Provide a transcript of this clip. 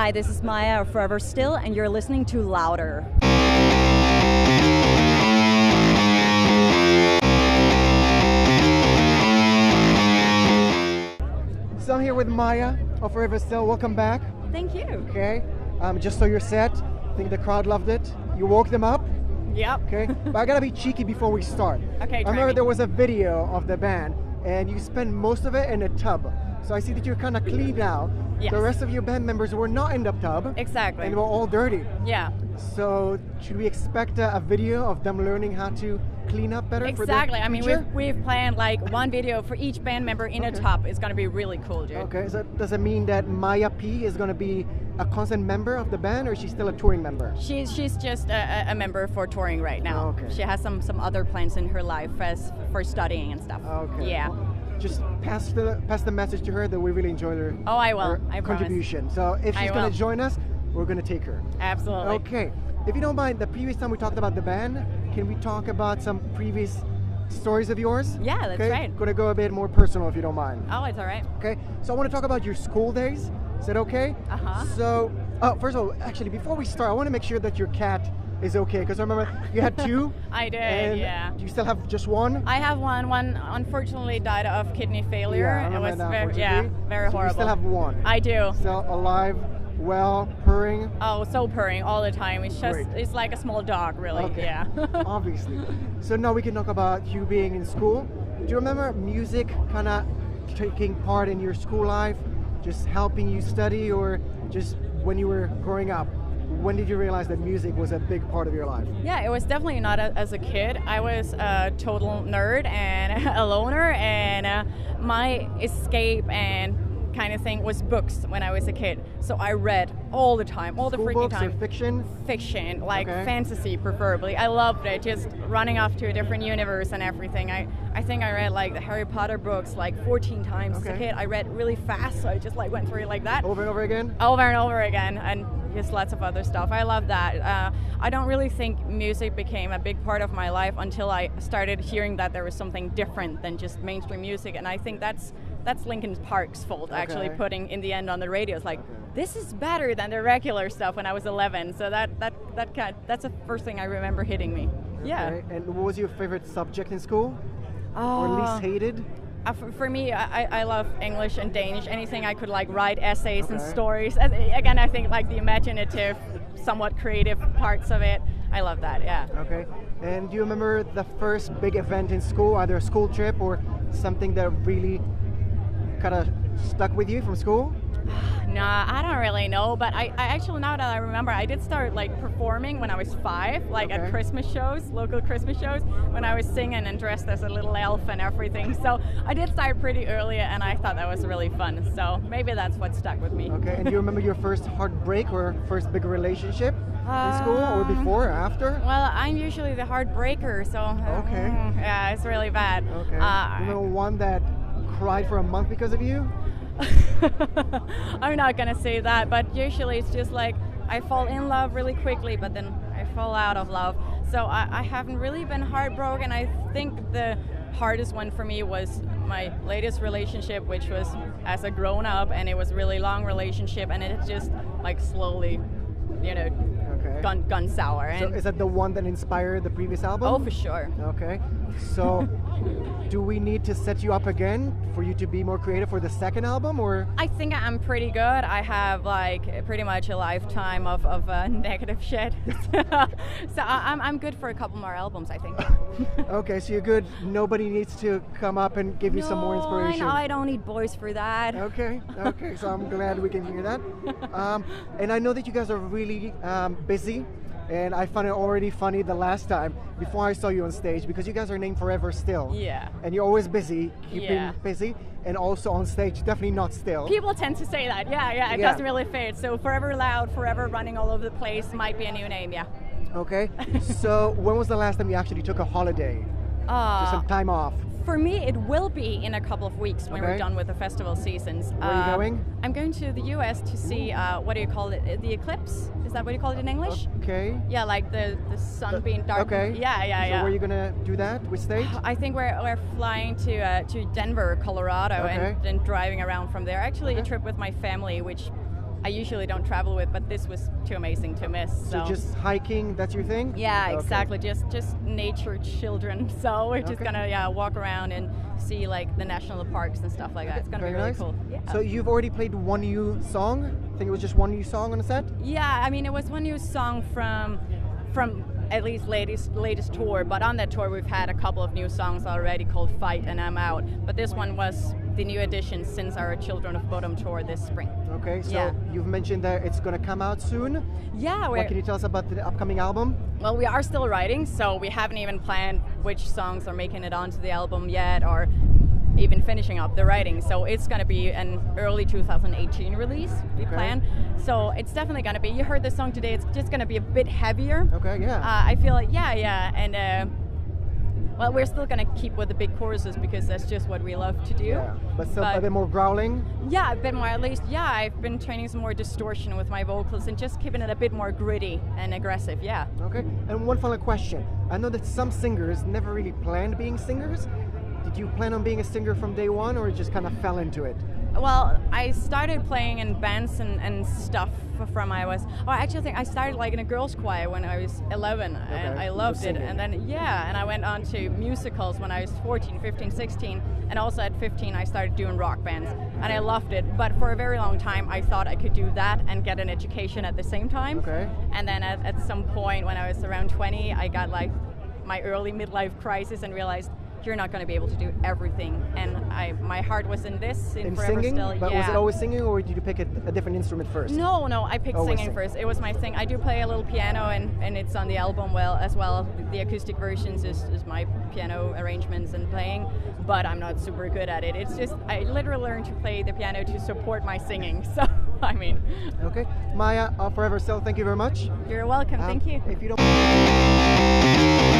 Hi, this is Maja of Forever Still, and you're listening to Louder. So I'm here with Maja of Forever Still. Welcome back. Thank you. Okay. Just so you're set. I think the crowd loved it. You woke them up. Yep. Okay. But I gotta be cheeky before we start. Okay. I remember there was a video of the band, and you spent most of it in a tub. So I see that you're kind of clean now. Yes. The rest of your band members were not in the tub. Exactly. And they were all dirty. Yeah. So should we expect a video of them learning how to clean up better? Exactly. For the I mean, future? we've planned like one video for each band member in a tub. It's going to be really cool, dude. Okay. So does it mean that Maja P is going to be a constant member of the band, or is she still a touring member? She's just a member for touring right now. Okay. She has some other plans in her life for studying and stuff. Okay. Yeah. Just pass the message to her that we really enjoyed her, Oh, I will. her I promise. contribution. So if she's going to join us, we're going to take her. Absolutely. Okay. If you don't mind, the previous time we talked about the band, can we talk about some previous stories of yours? Yeah, that's right. Going to go a bit more personal if you don't mind. Oh, it's all right. Okay. So I want to talk about your school days. Is that okay? Uh-huh. So, first of all, actually, before we start, I want to make sure that your cat is okay, because I remember you had two. I did, and yeah. Do you still have just one? I have one. One unfortunately died of kidney failure. Yeah, I It remember was that, very, unfortunately. very So horrible. you still have one. I do. Still alive, well, purring. Oh, so purring all the time. It's just, Great. it's like a small dog, really. Okay. Yeah. Obviously. So now we can talk about you being in school. Do you remember music kind of taking part in your school life, just helping you study, or just when you were growing up? When did you realize that music was a big part of your life? Yeah, it was definitely not as a kid. I was a total nerd and a loner, and my escape and kind of thing was books when I was a kid. So I read all the time, all the School freaking books time. or fiction? Fiction, like Okay. fantasy preferably. I loved it, just running off to a different universe and everything. I think I read like the Harry Potter books like 14 times as a Okay. kid. I read really fast, so I just like went through it like that. Over and over again? Over and over again, and just lots of other stuff. I love that. I don't really think music became a big part of my life until I started hearing that there was something different than just mainstream music, and I think that's Linkin Park's fault, actually, Okay. putting in the end on the radio. It's like, this is better than the regular stuff when I was 11. So that's the first thing I remember hitting me. Yeah. Okay. And what was your favorite subject in school? Oh. Or least hated? For me, I love English and Danish. Anything I could like write essays and Okay. stories. Again, I think like the imaginative, somewhat creative parts of it. I love that. Yeah. Okay. And do you remember the first big event in school, either a school trip or something that really kind of stuck with you from school? Nah, I don't really know, but I actually, now that I remember, I did start like performing when I was 5, like Okay. at Christmas shows, local Christmas shows, when I was singing and dressed as a little elf and everything. So I did start pretty early, and I thought that was really fun. So maybe that's what stuck with me. Okay. And do you remember your first heartbreak or first big relationship in school, or before or after? Well, I'm usually the heartbreaker, so Okay. Yeah, it's really bad. Okay. Remember one that cried for a month because of you? I'm not gonna say that, but usually it's just like I fall in love really quickly, but then I fall out of love. So I haven't really been heartbroken. I think the hardest one for me was my latest relationship, which was as a grown-up, and it was a really long relationship, and it just like slowly, Okay. gone sour. So And is that the one that inspired the previous album? oh, for sure. Okay. So do we need to set you up again for you to be more creative for the second album, or? I think I'm pretty good. I have like pretty much a lifetime of negative shit. So I'm good for a couple more albums, I think. Okay, so you're good. Nobody needs to come up and give you some more inspiration. I don't need boys for that. Okay, so I'm glad we can hear that. And I know that you guys are really busy, and I found it already funny the last time before I saw you on stage, because you guys are named Forever Still. Yeah. And you're always busy, keeping Yeah. busy, and also on stage, definitely not still. People tend to say that. Yeah, it Yeah. doesn't really fit. So forever loud, forever running all over the place might be a new name, yeah. Okay, so when was the last time you actually took a holiday? Just some time off? For me, it will be in a couple of weeks when Okay. we're done with the festival seasons. Where are you going? I'm going to the US to see, what do you call it? The eclipse? Is that what you call it in English? Okay. Yeah, like the sun being dark. Okay. Yeah. So where are you gonna do that? Which state? I think we're flying to Denver, Colorado, Okay. and then driving around from there. Actually, a Okay. trip with my family, which I usually don't travel with, but this was too amazing to miss. So just hiking, that's your thing? Yeah, Okay. exactly. Just nature children. So we're just Okay. gonna walk around and see like the national parks and stuff like that. It's gonna Very be really nice. cool. Yeah. So you've already played one new song? I think it was just one new song on the set? Yeah, I mean it was one new song from at least latest tour, but on that tour we've had a couple of new songs already called Fight and I'm Out. But this one was the new addition since our Children of Bodom tour this spring. Okay, so Yeah. you've mentioned that it's going to come out soon. Yeah, What can you tell us about the upcoming album? well, we are still writing, so we haven't even planned which songs are making it onto the album yet, or even finishing up the writing. So it's going to be an early 2018 release, we Okay. plan. So it's definitely going to be, you heard the song today, it's just going to be a bit heavier. Okay, yeah. I feel like, yeah, and well, we're still going to keep with the big choruses because that's just what we love to do. Yeah, but still a bit more growling. Yeah, a bit more, at least, yeah, I've been training some more distortion with my vocals and just keeping it a bit more gritty and aggressive, yeah. Okay, and one final question. I know that some singers never really planned being singers. Did you plan on being a singer from day one, or just kind of fell into it? Well, I started playing in bands and stuff from I actually think I started like in a girls' choir when I was 11, and Okay, I loved it. singing. And then, and I went on to musicals when I was 14, 15, 16, and also at 15 I started doing rock bands, and I loved it. But for a very long time I thought I could do that and get an education at the same time. Okay. And then at some point when I was around 20, I got like my early midlife crisis and realized you're not going to be able to do everything, and my heart was in this, in Forever singing? Still. But yeah. was it always singing, or did you pick a different instrument first? No, I picked Always singing sing. first. It was my thing. I do play a little piano, and it's on the album as well. The acoustic versions is my piano arrangements and playing, but I'm not super good at it. It's just, I literally learned to play the piano to support my singing, so, I mean. Okay, Maja of Forever Still, thank you very much. You're welcome, thank you. If you don't